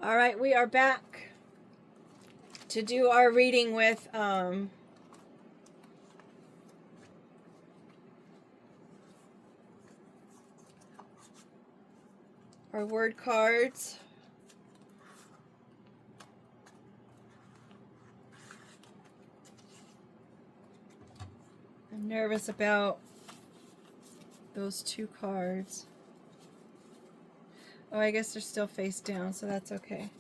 All right, we are back to do our reading with our word cards. I'm nervous about those two cards. Oh, I guess they're still face down, so that's okay.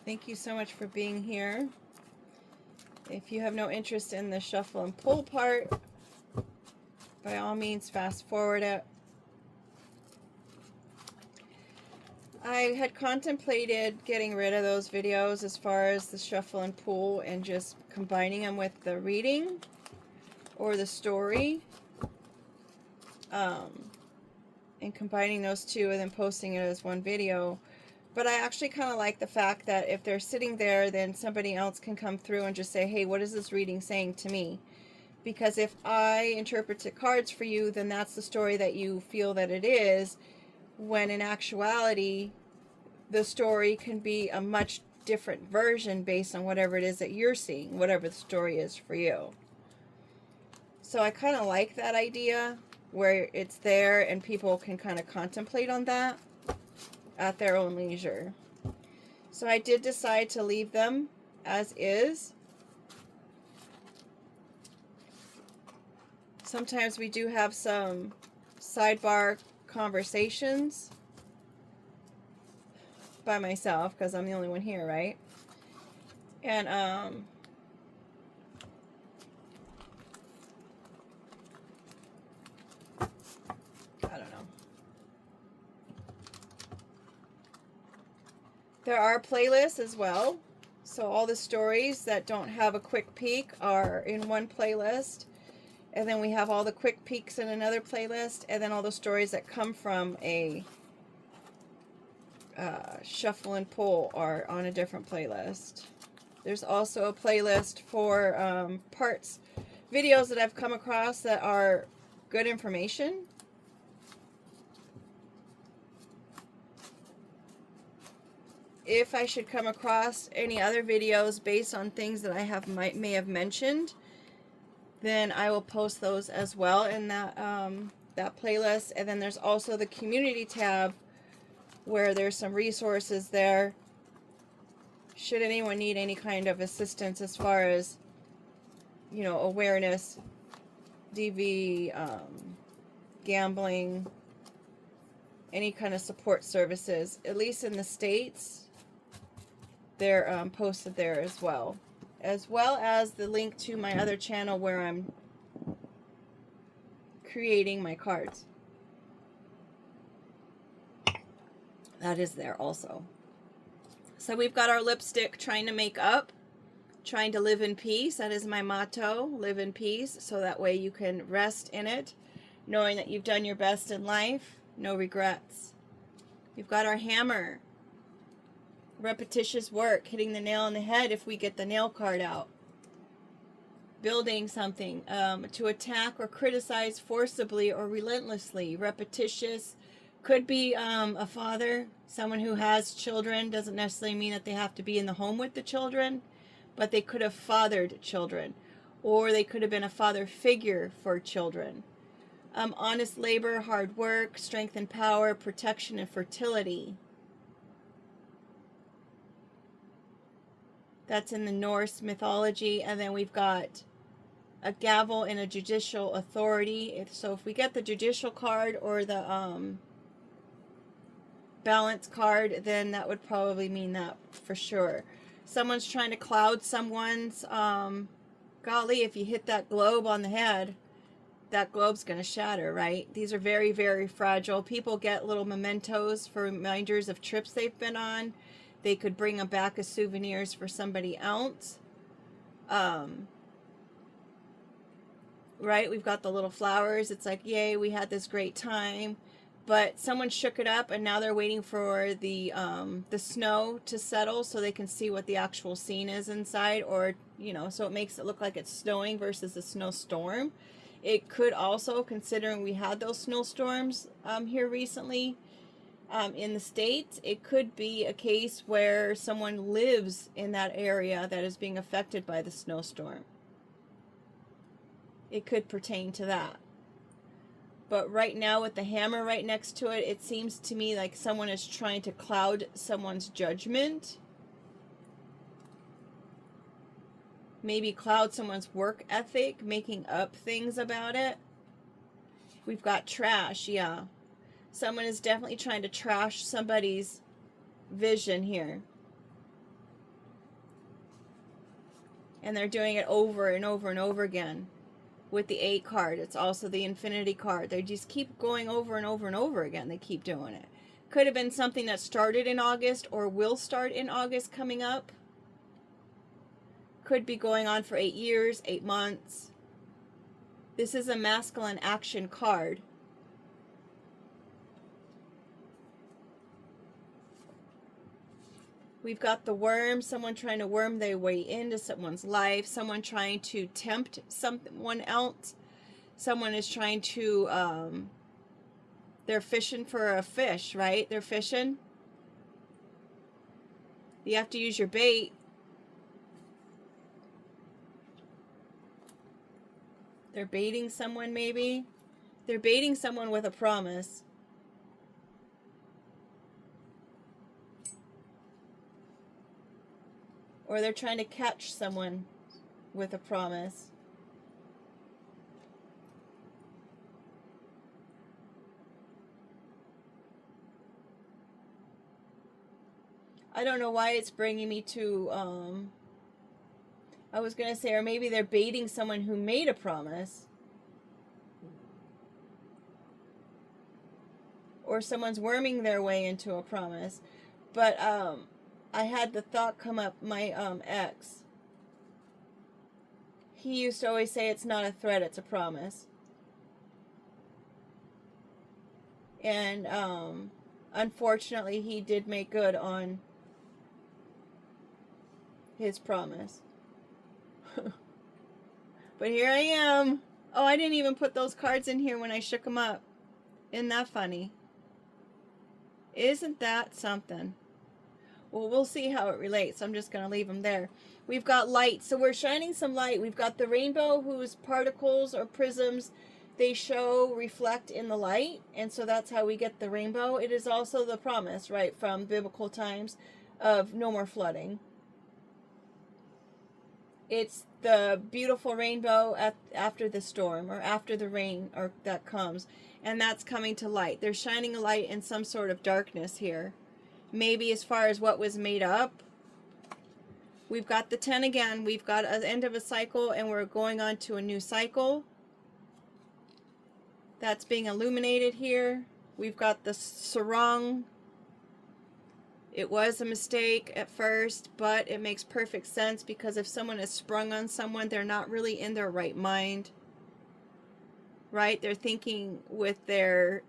Thank you so much for being here. If you have no interest in the shuffle and pull part, by all means fast forward it. I had contemplated getting rid of those videos as far as the shuffle and pull and just combining them with the reading or the story, and combining those two and then posting it as one video. But I actually kind of like the fact that if they're sitting there, then somebody else can come through and just say, hey, what is this reading saying to me? Because if I interpret the cards for you, then that's the story that you feel that it is, when in actuality, the story can be a much different version based on whatever it is that you're seeing, whatever the story is for you. So I kind of like that idea where it's there and people can kind of contemplate on that at their own leisure. So I did decide to leave them as is. Sometimes we do have some sidebar conversations by myself because I'm the only one here, right? And I don't know. There are playlists as well. So all the stories that don't have a quick peek are in one playlist. And then we have all the quick peeks in another playlist. And then all the stories that come from a shuffle and pull are on a different playlist. There's also a playlist for parts, videos that I've come across that are good information. If I should come across any other videos based on things that I may have mentioned, then I will post those as well in that that playlist. And then there's also the community tab where there's some resources there should anyone need any kind of assistance as far as, you know, awareness, DV, gambling, any kind of support services. At least in the States, they're posted there as well as the link to my other channel where I'm creating my cards. That is there also. So we've got our lipstick, trying to make up, trying to live in peace. That is my motto, live in peace, so that way you can rest in it, knowing that you've done your best in life, no regrets. We've got our hammer, repetitious work, hitting the nail on the head if we get the nail card out. Building something, to attack or criticize forcibly or relentlessly. Repetitious could be a father, someone who has children. Doesn't necessarily mean that they have to be in the home with the children, but they could have fathered children, or they could have been a father figure for children. Honest labor, hard work, strength and power, protection and fertility. That's in the Norse mythology. And then we've got a gavel and a judicial authority. So if we get the judicial card or the balance card, then that would probably mean that for sure. Someone's trying to cloud someone's, golly, if you hit that globe on the head, that globe's going to shatter, right? These are very, very fragile. People get little mementos for reminders of trips they've been on. They could bring them back as souvenirs for somebody else. Right? We've got the little flowers. It's like, yay, we had this great time. But someone shook it up, and now they're waiting for the snow to settle so they can see what the actual scene is inside, or, you know, so it makes it look like it's snowing versus a snowstorm. It could also, considering we had those snowstorms here recently in the States, it could be a case where someone lives in that area that is being affected by the snowstorm. It could pertain to that. But right now, with the hammer right next to it, it seems to me like someone is trying to cloud someone's judgment. Maybe cloud someone's work ethic, making up things about it. We've got trash, yeah. Someone is definitely trying to trash somebody's vision here. And they're doing it over and over and over again. With the 8 card, it's also the infinity card. They just keep going over and over and over again. They keep doing it. Could have been something that started in August or will start in August coming up. Could be going on for 8 years, 8 months. This is a masculine action card. We've got the worm, someone trying to worm their way into someone's life, someone trying to tempt someone else. Someone is trying to, they're fishing for a fish, right? They're fishing. You have to use your bait. They're baiting someone, maybe. They're baiting someone with a promise. Or they're trying to catch someone with a promise. I don't know why it's bringing me to, I was going to say, or maybe they're baiting someone who made a promise. Or someone's worming their way into a promise. But, I had the thought come up, my ex. He used to always say it's not a threat, it's a promise. And unfortunately, he did make good on his promise. But here I am. Oh, I didn't even put those cards in here when I shook them up. Isn't that funny? Isn't that something? Well, we'll see how it relates. I'm just going to leave them there. We've got light. So we're shining some light. We've got the rainbow, whose particles or prisms they show reflect in the light. And so that's how we get the rainbow. It is also the promise, right, from biblical times of no more flooding. It's the beautiful rainbow after the storm, or after the rain or that comes. And that's coming to light. They're shining a light in some sort of darkness here. Maybe as far as what was made up. We've got the 10 again. We've got an end of a cycle, and we're going on to a new cycle. That's being illuminated here. We've got the sarong. It was a mistake at first, but it makes perfect sense, because if someone is sprung on someone, they're not really in their right mind. Right? They're thinking with their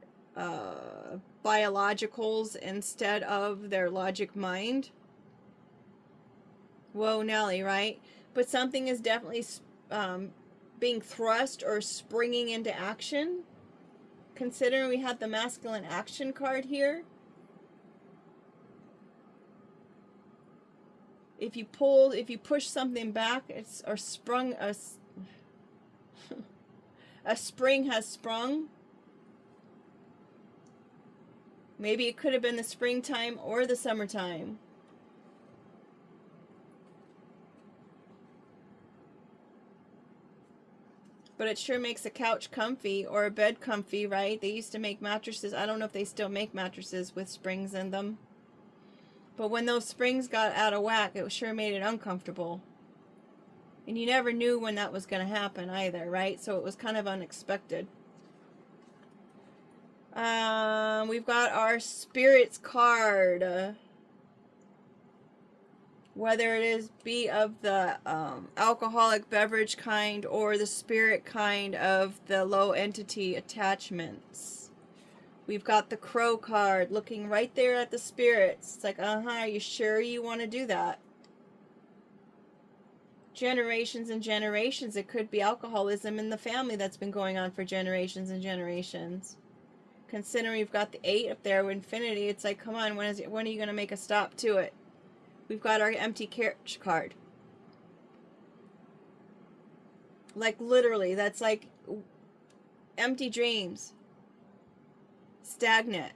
biologicals instead of their logic mind. Whoa, Nelly, right? But something is definitely being thrust or springing into action. Considering we had the masculine action card here. If you push something back, it's or sprung a spring has sprung. Maybe it could have been the springtime or the summertime. but it sure makes a couch comfy or a bed comfy, right? They used to make mattresses. I don't know if they still make mattresses with springs in them. But when those springs got out of whack, it sure made it uncomfortable. And you never knew when that was going to happen either, right? So it was kind of unexpected. We've got our spirits card. Whether it is be of the alcoholic beverage kind or the spirit kind of the low entity attachments. We've got the crow card looking right there at the spirits. It's like, are you sure you want to do that? Generations and generations. It could be alcoholism in the family that's been going on for generations and generations. Considering we've got the 8 up there with infinity, it's like, come on, when are you going to make a stop to it? We've got our empty carriage card. Like literally, that's like empty dreams. Stagnant.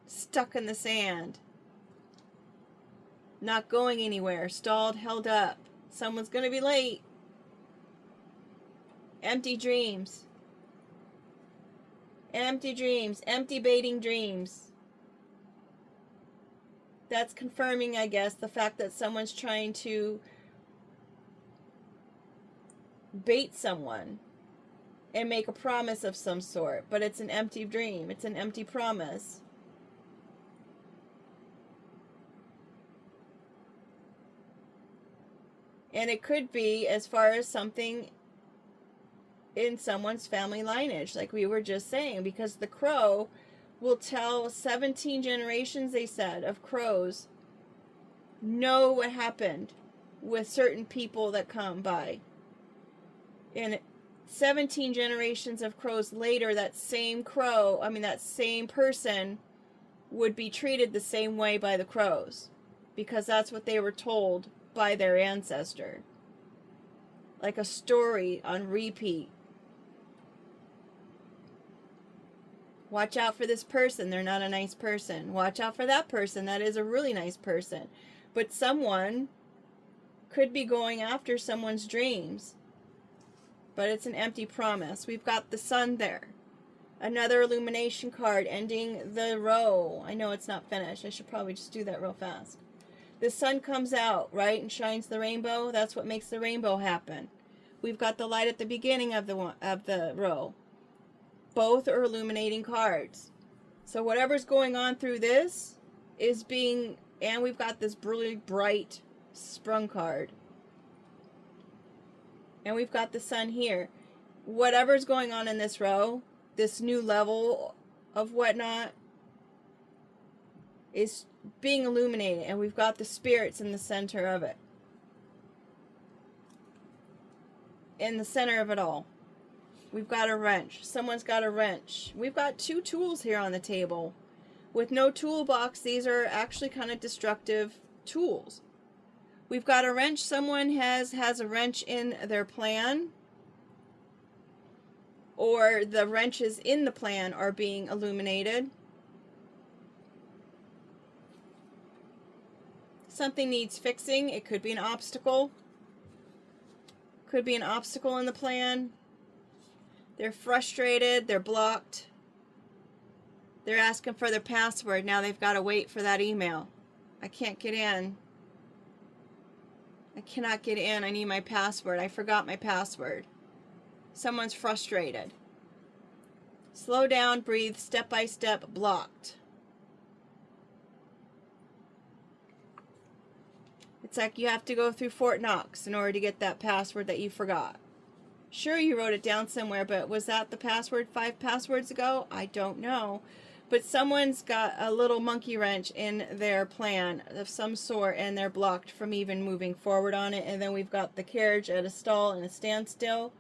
Stuck in the sand. Not going anywhere. Stalled, held up. Someone's going to be late. Empty dreams. Empty dreams. Empty baiting dreams. That's confirming, I guess, the fact that someone's trying to bait someone and make a promise of some sort, but it's an empty dream. It's an empty promise. And it could be as far as something in someone's family lineage, like we were just saying, because the crow will tell 17 generations, they said, of crows know what happened with certain people that come by. And 17 generations of crows later, that same person would be treated the same way by the crows, because that's what they were told by their ancestor. Like a story on repeat. Watch out for this person. They're not a nice person. Watch out for that person. That is a really nice person. But someone could be going after someone's dreams. But it's an empty promise. We've got the sun there. Another illumination card ending the row. I know it's not finished. I should probably just do that real fast. The sun comes out, right, and shines the rainbow. That's what makes the rainbow happen. We've got the light at the beginning of the row. Both are illuminating cards. So whatever's going on through this is being, and we've got this really bright sprung card. And we've got the sun here. Whatever's going on in this row, this new level of whatnot, is being illuminated. And we've got the spirits in the center of it. In the center of it all. We've got a wrench. Someone's got a wrench. We've got 2 tools here on the table. With no toolbox, these are actually kind of destructive tools. We've got a wrench. Someone has a wrench in their plan. Or the wrenches in the plan are being illuminated. Something needs fixing. It could be an obstacle. Could be an obstacle in the plan. They're frustrated. They're blocked. They're asking for their password. Now they've got to wait for that email. I can't get in. I cannot get in. I need my password. I forgot my password. Someone's frustrated. Slow down, breathe, step by step, blocked. It's like you have to go through Fort Knox in order to get that password that you forgot. Sure, you wrote it down somewhere, but was that the password 5 passwords ago? I don't know. But someone's got a little monkey wrench in their plan of some sort, and they're blocked from even moving forward on it. And then we've got the carriage at a stall and a standstill.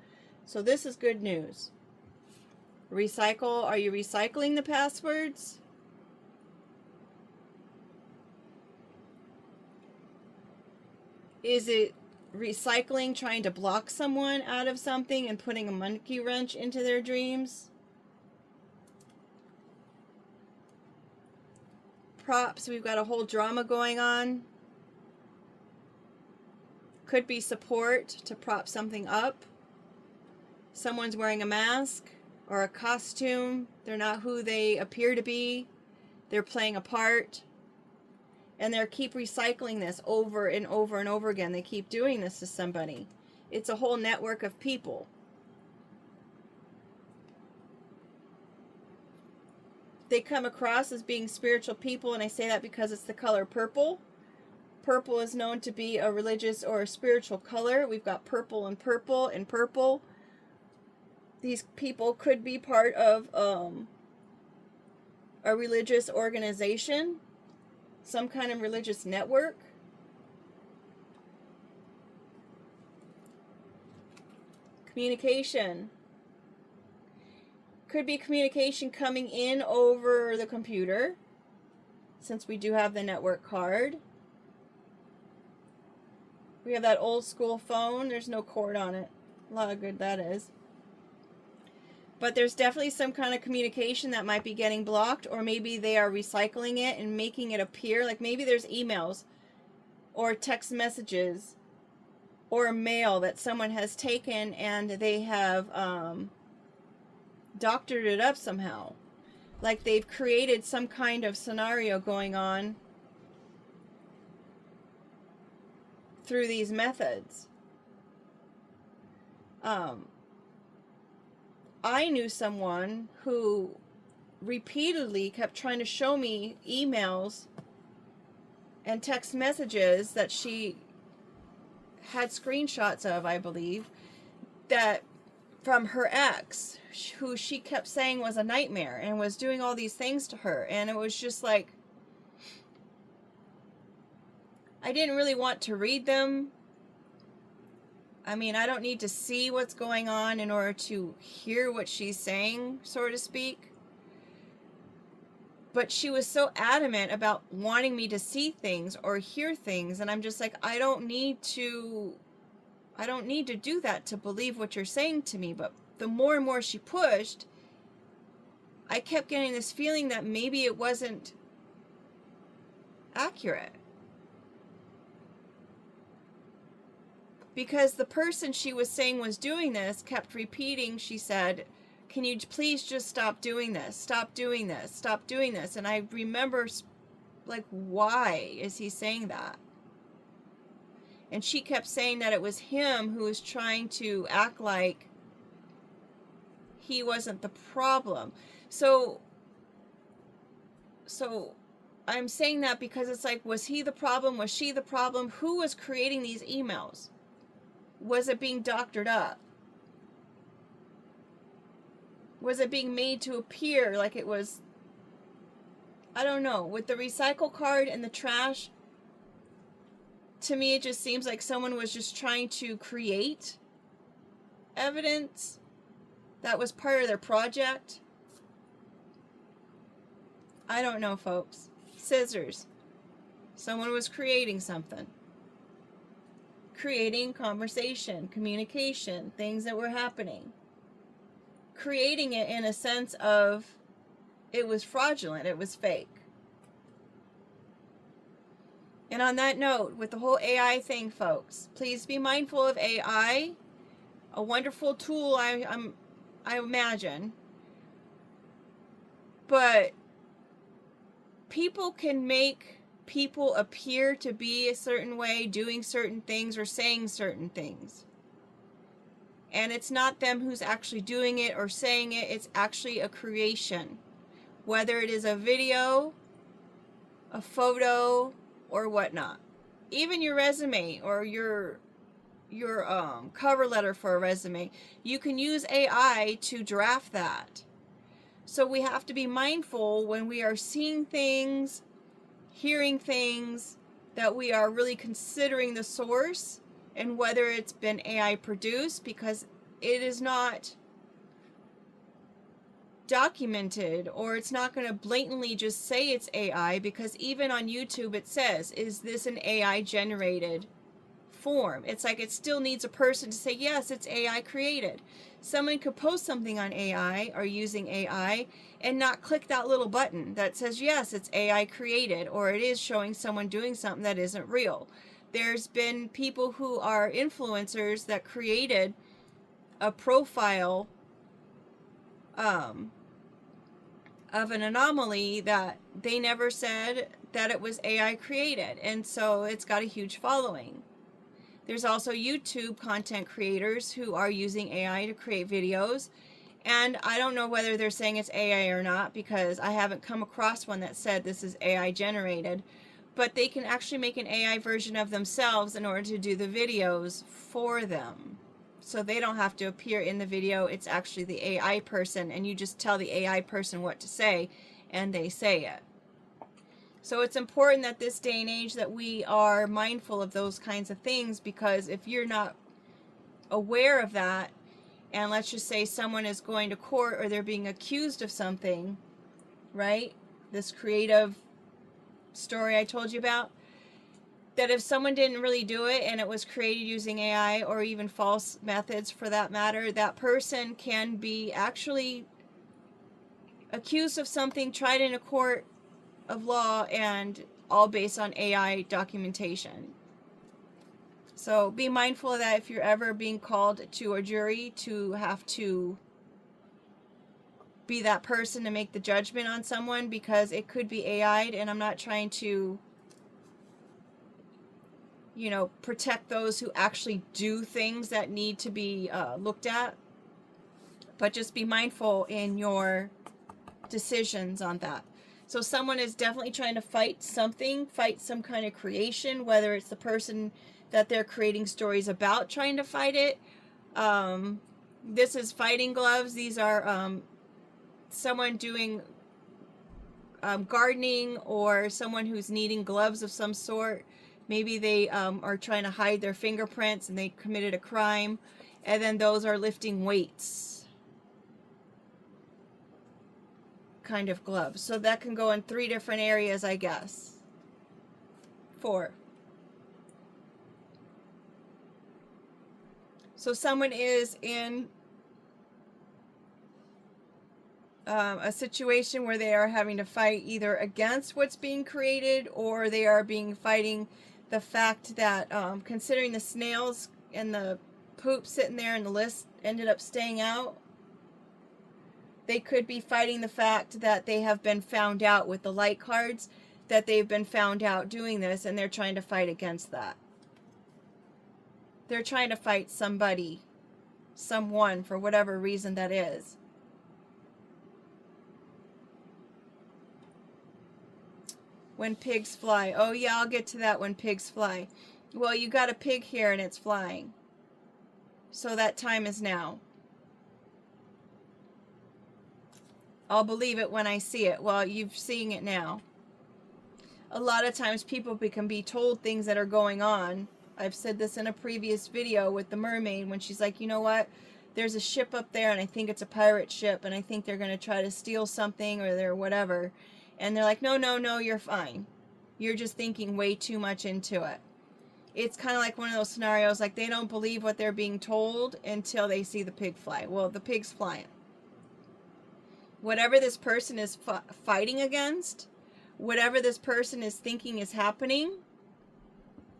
So this is good news. Recycle. Are you recycling the passwords? Is it recycling, trying to block someone out of something and putting a monkey wrench into their dreams? Props. We've got a whole drama going on. Could be support to prop something up. someone's wearing a mask or a costume. They're not who they appear to be. They're playing a part. And they keep recycling this over and over and over again. They keep doing this to somebody. It's a whole network of people. They come across as being spiritual people, and I say that because it's the color purple. Purple is known to be a religious or a spiritual color. We've got purple and purple and purple. These people could be part of a religious organization, some kind of religious network. Communication. Could be communication coming in over the computer, since we do have the network card. We have that old school phone. There's no cord on it. A lot of good that is. But there's definitely some kind of communication that might be getting blocked, or maybe they are recycling it and making it appear. Like maybe there's emails or text messages or mail that someone has taken and they have doctored it up somehow. Like they've created some kind of scenario going on through these methods. I knew someone who repeatedly kept trying to show me emails and text messages that she had screenshots of, I believe, that from her ex, who she kept saying was a nightmare and was doing all these things to her. And it was just like, I didn't really want to read them. I mean, I don't need to see what's going on in order to hear what she's saying, so to speak. But she was so adamant about wanting me to see things or hear things, and I'm just like, I don't need to do that to believe what you're saying to me. But the more and more she pushed, I kept getting this feeling that maybe it wasn't accurate. Because the person she was saying was doing this kept repeating, she said, can you please just stop doing this? Stop doing this. Stop doing this. And I remember, like, why is he saying that? And she kept saying that it was him who was trying to act like he wasn't the problem. So I'm saying that because it's like, was he the problem? Was she the problem? Who was creating these emails? Was it being doctored up? Was it being made to appear like it was, I don't know, with the recycle card and the trash? To me, it just seems like someone was just trying to create evidence that was part of their project. I don't know, folks. Scissors. Someone was creating something. Creating conversation, communication, things that were happening. Creating it in a sense of it was fraudulent, it was fake. And on that note, with the whole AI thing, folks, please be mindful of AI. A wonderful tool, I imagine. But people can make people appear to be a certain way, doing certain things or saying certain things. And it's not them who's actually doing it or saying it, it's actually a creation. Whether it is a video, a photo, or whatnot. Even your resume or your cover letter for a resume, you can use AI to draft that. So we have to be mindful when we are seeing things, hearing things, that we are really considering the source and whether it's been AI produced, because it is not documented, or it's not going to blatantly just say it's AI, because even on YouTube it says, is this an AI generated form? It's like it still needs a person to say, yes, it's AI created. Someone could post something on AI or using AI and not click that little button that says, yes, it's AI created, or it is showing someone doing something that isn't real. There's been people who are influencers that created a profile of an anomaly that they never said that it was AI created, and so it's got a huge following. There's also YouTube content creators who are using AI to create videos, and I don't know whether they're saying it's AI or not, because I haven't come across one that said this is AI generated, but they can actually make an AI version of themselves in order to do the videos for them. So they don't have to appear in the video. It's actually the AI person, and you just tell the AI person what to say, and they say it. So it's important that this day and age that we are mindful of those kinds of things, because if you're not aware of that, and let's just say someone is going to court or they're being accused of something, right? This creative story I told you about, that if someone didn't really do it and it was created using AI or even false methods for that matter, that person can be actually accused of something, tried in a court of law, and all based on AI documentation. So be mindful of that if you're ever being called to a jury to have to be that person to make the judgment on someone, because it could be AI'd, and I'm not trying to, you know, protect those who actually do things that need to be looked at, but just be mindful in your decisions on that. So someone is definitely trying to fight something, fight some kind of creation, whether it's the person that they're creating stories about trying to fight it. This is fighting gloves. These are someone doing gardening, or someone who's needing gloves of some sort. Maybe they are trying to hide their fingerprints and they committed a crime. And then those are lifting weights kind of gloves. So that can go in 3 different areas, I guess. 4. So someone is in a situation where they are having to fight either against what's being created, or they are fighting the fact that considering the snails and the poop sitting there and the list ended up staying out, they could be fighting the fact that they have been found out with the light cards, that they've been found out doing this, and they're trying to fight against that. They're trying to fight somebody, someone, for whatever reason that is. When pigs fly. Oh yeah, I'll get to that when pigs fly. Well, you got a pig here and it's flying. So that time is now. I'll believe it when I see it. Well, you're seeing it now. A lot of times people can be told things that are going on. I've said this in a previous video with the mermaid, when she's like, you know what? There's a ship up there and I think it's a pirate ship, and I think they're going to try to steal something, or they're whatever. And they're like, no, no, no, you're fine. You're just thinking way too much into it. It's kind of like one of those scenarios, like they don't believe what they're being told until they see the pig fly. Well, the pig's flying. Whatever this person is fighting against, whatever this person is thinking is happening,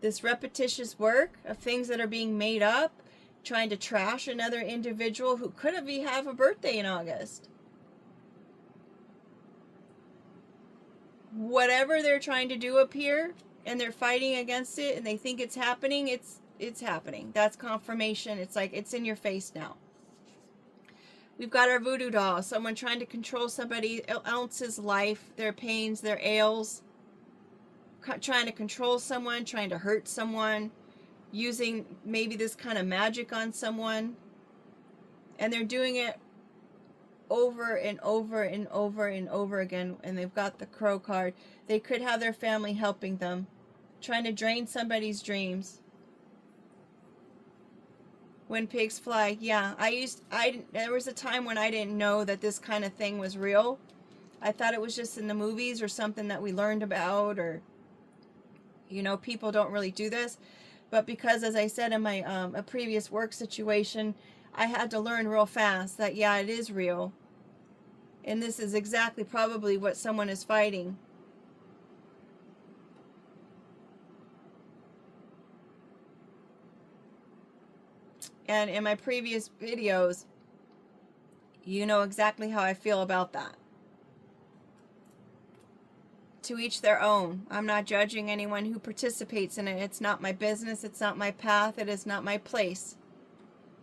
this repetitious work of things that are being made up, trying to trash another individual who could have a birthday in August. Whatever they're trying to do up here, and they're fighting against it, and they think it's happening, it's happening. That's confirmation. It's like it's in your face now. We've got our voodoo doll, someone trying to control somebody else's life, their pains, their ails, trying to control someone, trying to hurt someone, using maybe this kind of magic on someone, and they're doing it over and over and over and over again. And they've got the crow card. They could have their family helping them, trying to drain somebody's dreams. When pigs fly, yeah, there was a time when I didn't know that this kind of thing was real. I thought it was just in the movies or something that we learned about, or, you know, people don't really do this. But because, as I said in my a previous work situation, I had to learn real fast that, yeah, it is real. And this is exactly probably what someone is fighting. And in my previous videos, you know exactly how I feel about that. To each their own. I'm not judging anyone who participates in it. It's not my business. It's not my path. It is not my place.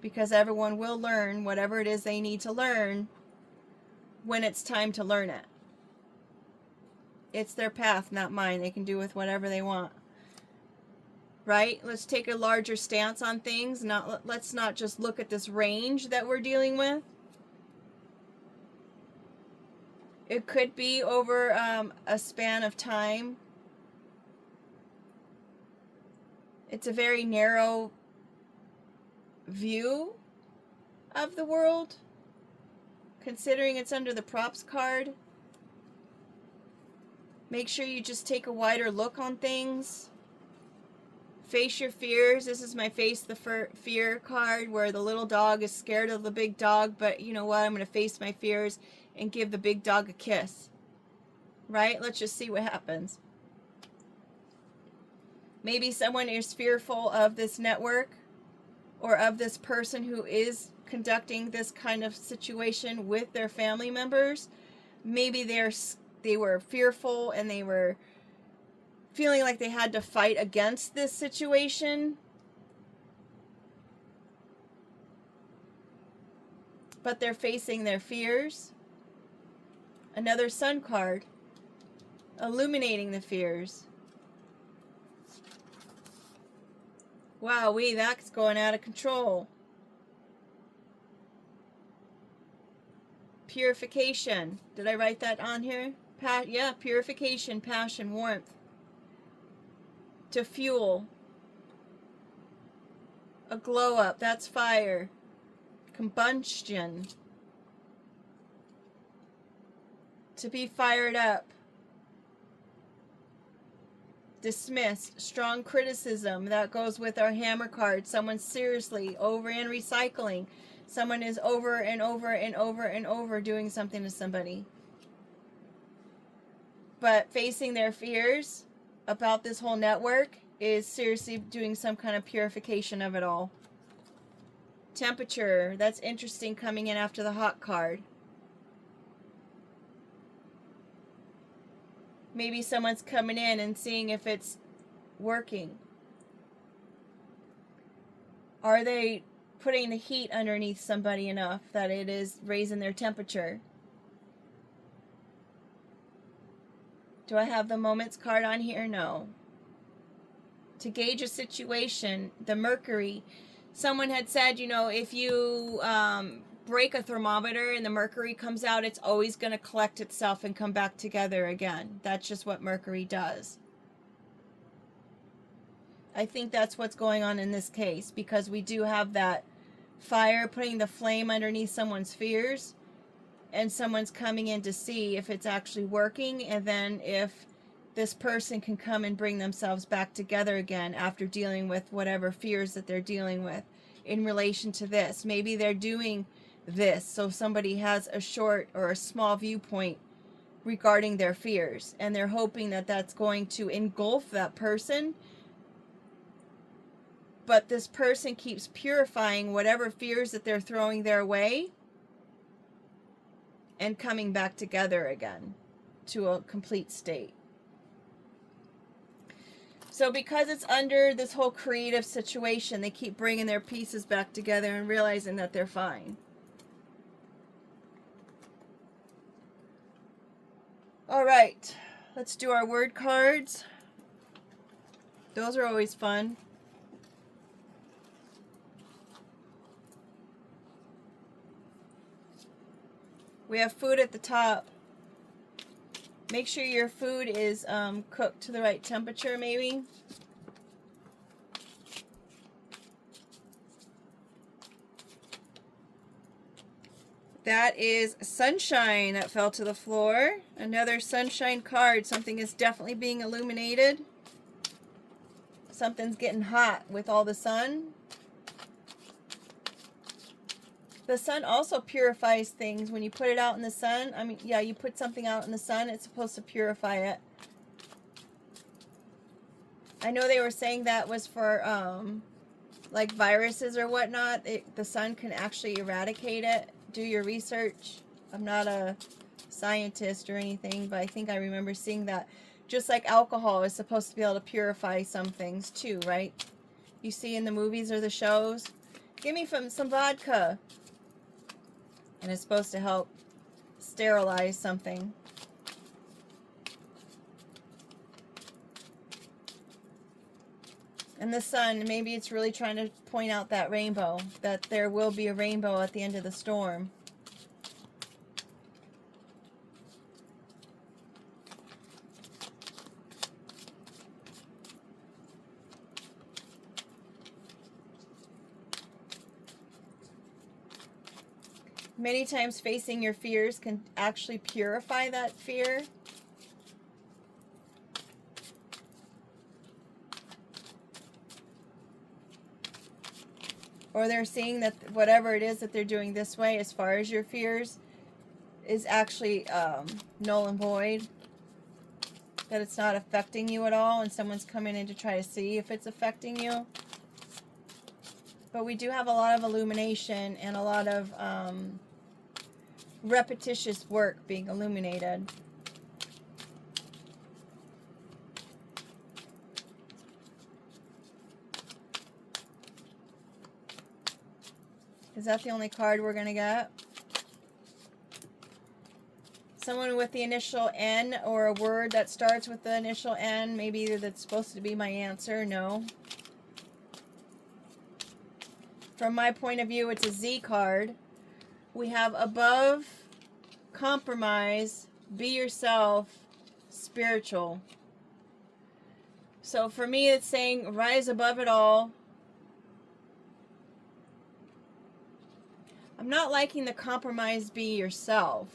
Because everyone will learn whatever it is they need to learn when it's time to learn it. It's their path, not mine. They can do with whatever they want. Right? Let's take a larger stance on things. Let's not just look at this range that we're dealing with. It could be over a span of time. It's a very narrow view of the world, considering it's under the props card. Make sure you just take a wider look on things. Face your fears. This is my face the fear card, where the little dog is scared of the big dog, but you know what? I'm going to face my fears and give the big dog a kiss. Right? Let's just see what happens. Maybe someone is fearful of this network or of this person who is conducting this kind of situation with their family members. Maybe they were fearful and they were feeling like they had to fight against this situation. But they're facing their fears. Another Sun card, illuminating the fears. Wowee, that's going out of control. Purification. Did I write that on here? Yeah, purification, passion, warmth. To fuel. A glow up, that's fire. Combustion. To be fired up. Dismissed. Strong criticism. That goes with our hammer card. Someone seriously over and recycling. Someone is over and over and over and over doing something to somebody. But facing their fears about this whole network is seriously doing some kind of purification of it all. Temperature. That's interesting, coming in after the hot card. Maybe someone's coming in and seeing if it's working. Are they putting the heat underneath somebody enough that it is raising their temperature? Do I have the moments card on here? No. To gauge a situation, the mercury. Someone had said, you know, if you break a thermometer and the mercury comes out, it's always going to collect itself and come back together again. That's just what mercury does. I think that's what's going on in this case, because we do have that fire putting the flame underneath someone's fears, and someone's coming in to see if it's actually working, and then if this person can come and bring themselves back together again after dealing with whatever fears that they're dealing with in relation to this. Maybe they're doing this so somebody has a short or a small viewpoint regarding their fears, and they're hoping that that's going to engulf that person, but this person keeps purifying whatever fears that they're throwing their way and coming back together again to a complete state. So because it's under this whole creative situation, they keep bringing their pieces back together and realizing that they're fine. All right, let's do our word cards. Those are always fun. We have food at the top. Make sure your food is cooked to the right temperature, maybe. That is sunshine that fell to the floor. Another sunshine card. Something is definitely being illuminated. Something's getting hot with all the sun. The sun also purifies things when you put it out in the sun. I mean, yeah, you put something out in the sun, it's supposed to purify it. I know they were saying that was for like viruses or whatnot, the sun can actually eradicate it. Do your research. I'm not a scientist or anything, but I think I remember seeing that. Just like alcohol is supposed to be able to purify some things too, right? You see in the movies or the shows. Give me some vodka. And it's supposed to help sterilize something. And the sun, maybe it's really trying to point out that rainbow, that there will be a rainbow at the end of the storm. Many times facing your fears can actually purify that fear. Or they're seeing that whatever it is that they're doing this way, as far as your fears, is actually null and void. That it's not affecting you at all, and someone's coming in to try to see if it's affecting you. But we do have a lot of illumination and a lot of repetitious work being illuminated. Is that the only card we're going to get? Someone with the initial N, or a word that starts with the initial N. Maybe that's supposed to be my answer. No. From my point of view, it's a Z card. We have above, compromise, be yourself, spiritual. So for me, it's saying rise above it all. I'm not liking the compromise, be yourself.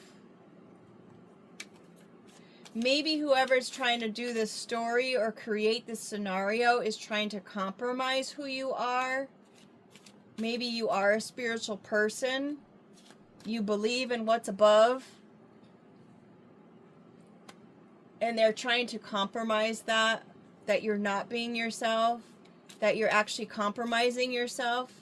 Maybe whoever's trying to do this story or create this scenario is trying to compromise who you are. Maybe you are a spiritual person. You believe in what's above. And they're trying to compromise that you're not being yourself, that you're actually compromising yourself.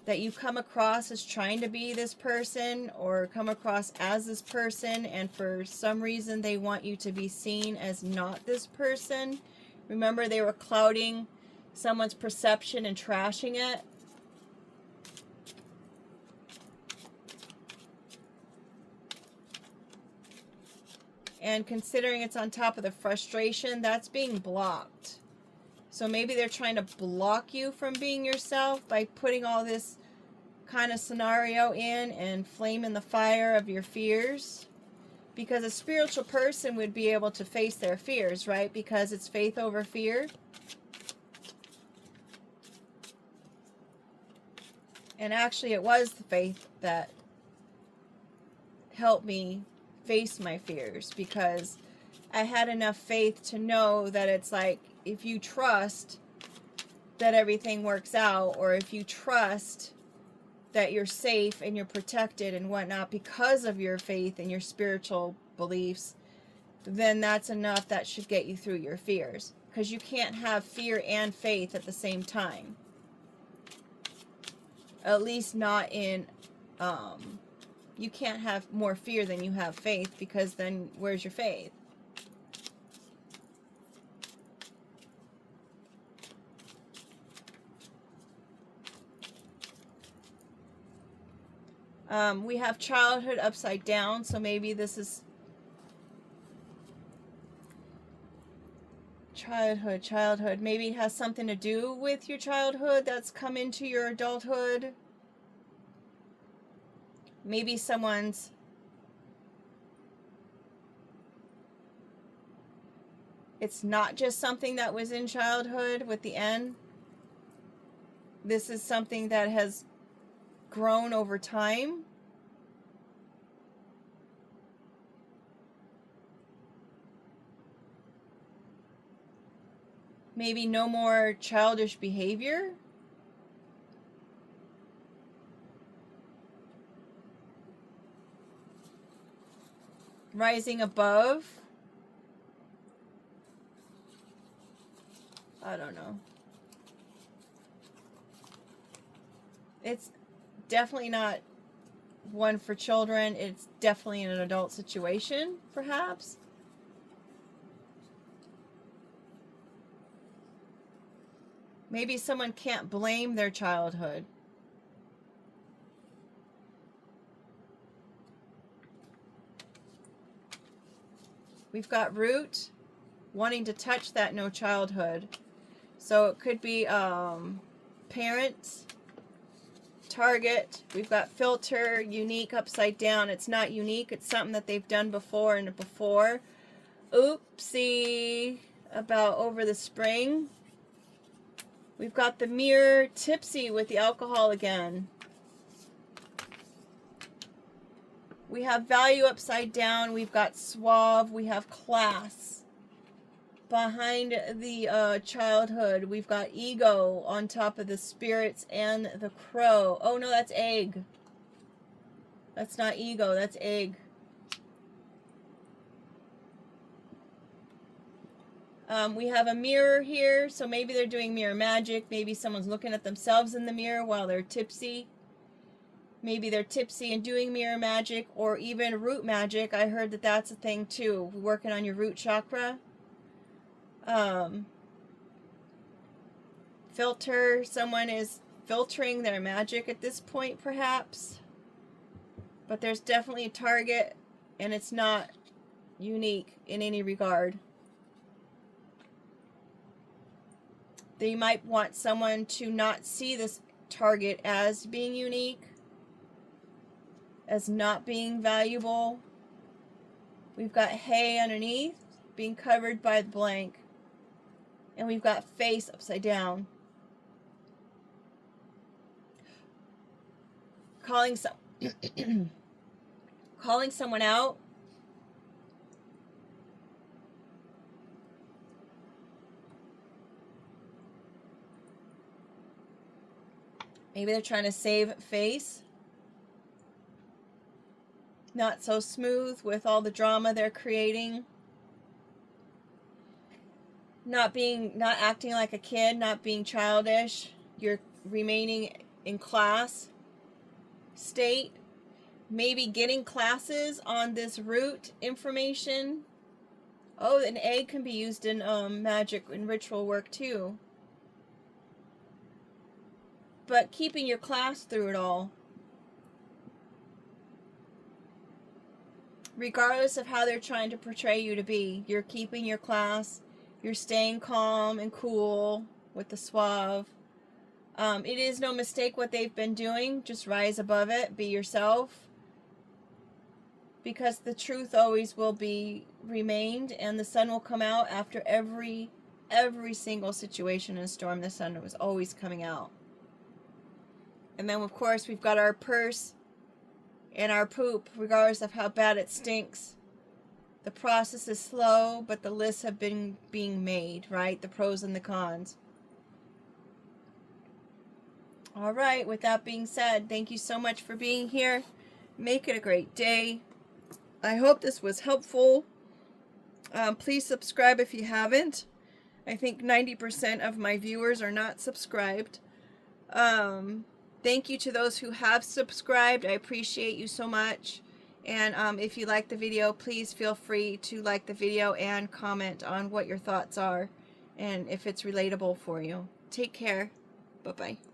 That you come across as trying to be this person or come across as this person, and for some reason they want you to be seen as not this person. Remember, they were clouding someone's perception and trashing it. And considering it's on top of the frustration, that's being blocked. So maybe they're trying to block you from being yourself by putting all this kind of scenario in and flame in the fire of your fears. Because a spiritual person would be able to face their fears, right? Because it's faith over fear. And actually it was the faith that helped me face my fears, because I had enough faith to know that it's like, if you trust that everything works out, or if you trust that you're safe and you're protected and whatnot because of your faith and your spiritual beliefs, then that's enough. That should get you through your fears, because you can't have fear and faith at the same time. At least not in, you can't have more fear than you have faith, because then where's your faith? We have childhood upside down, so maybe this is childhood. Maybe it has something to do with your childhood that's come into your adulthood. Maybe someone's it's not just something that was in childhood with the N. This is something that has grown over time. Maybe no more childish behavior. Rising above. I don't know. It's definitely not one for children. It's definitely an adult situation, perhaps. Maybe someone can't blame their childhood. We've got Root wanting to touch that no childhood. So it could be parents, target. We've got filter, unique, upside down. It's not unique. It's something that they've done before and before. Oopsie about over the spring. We've got the mirror, tipsy with the alcohol again. We have value upside down. We've got suave. We have class. Behind the childhood, we've got ego on top of the spirits and the crow. Oh no, that's egg. That's not ego, that's egg. We have a mirror here, so maybe they're doing mirror magic. Maybe someone's looking at themselves in the mirror while they're tipsy. Maybe they're tipsy and doing mirror magic, or even root magic. I heard that that's a thing too, working on your root chakra. Filter, someone is filtering their magic at this point, perhaps. But there's definitely a target, and it's not unique in any regard. They might want someone to not see this target as being unique, as not being valuable. We've got hay underneath, being covered by the blank. And we've got face upside down. Calling someone out. Maybe they're trying to save face. Not so smooth with all the drama they're creating. Not acting like a kid, not being childish. You're remaining in class state. Maybe getting classes on this root information. Oh, an egg can be used in magic and ritual work too. But keeping your class through it all. Regardless of how they're trying to portray you to be, you're keeping your class. You're staying calm and cool with the suave. It is no mistake what they've been doing. Just rise above it. Be yourself. Because the truth always will be remained, and the sun will come out after every single situation and storm. The sun was always coming out. And then, of course, we've got our purse and our poop, regardless of how bad it stinks. The process is slow, but the lists have been being made, right? The pros and the cons. All right, with that being said, thank you so much for being here. Make it a great day. I hope this was helpful. Please subscribe if you haven't. I think 90% of my viewers are not subscribed. Thank you to those who have subscribed. I appreciate you so much. And if you like the video, please feel free to like the video and comment on what your thoughts are and if it's relatable for you. Take care. Bye-bye.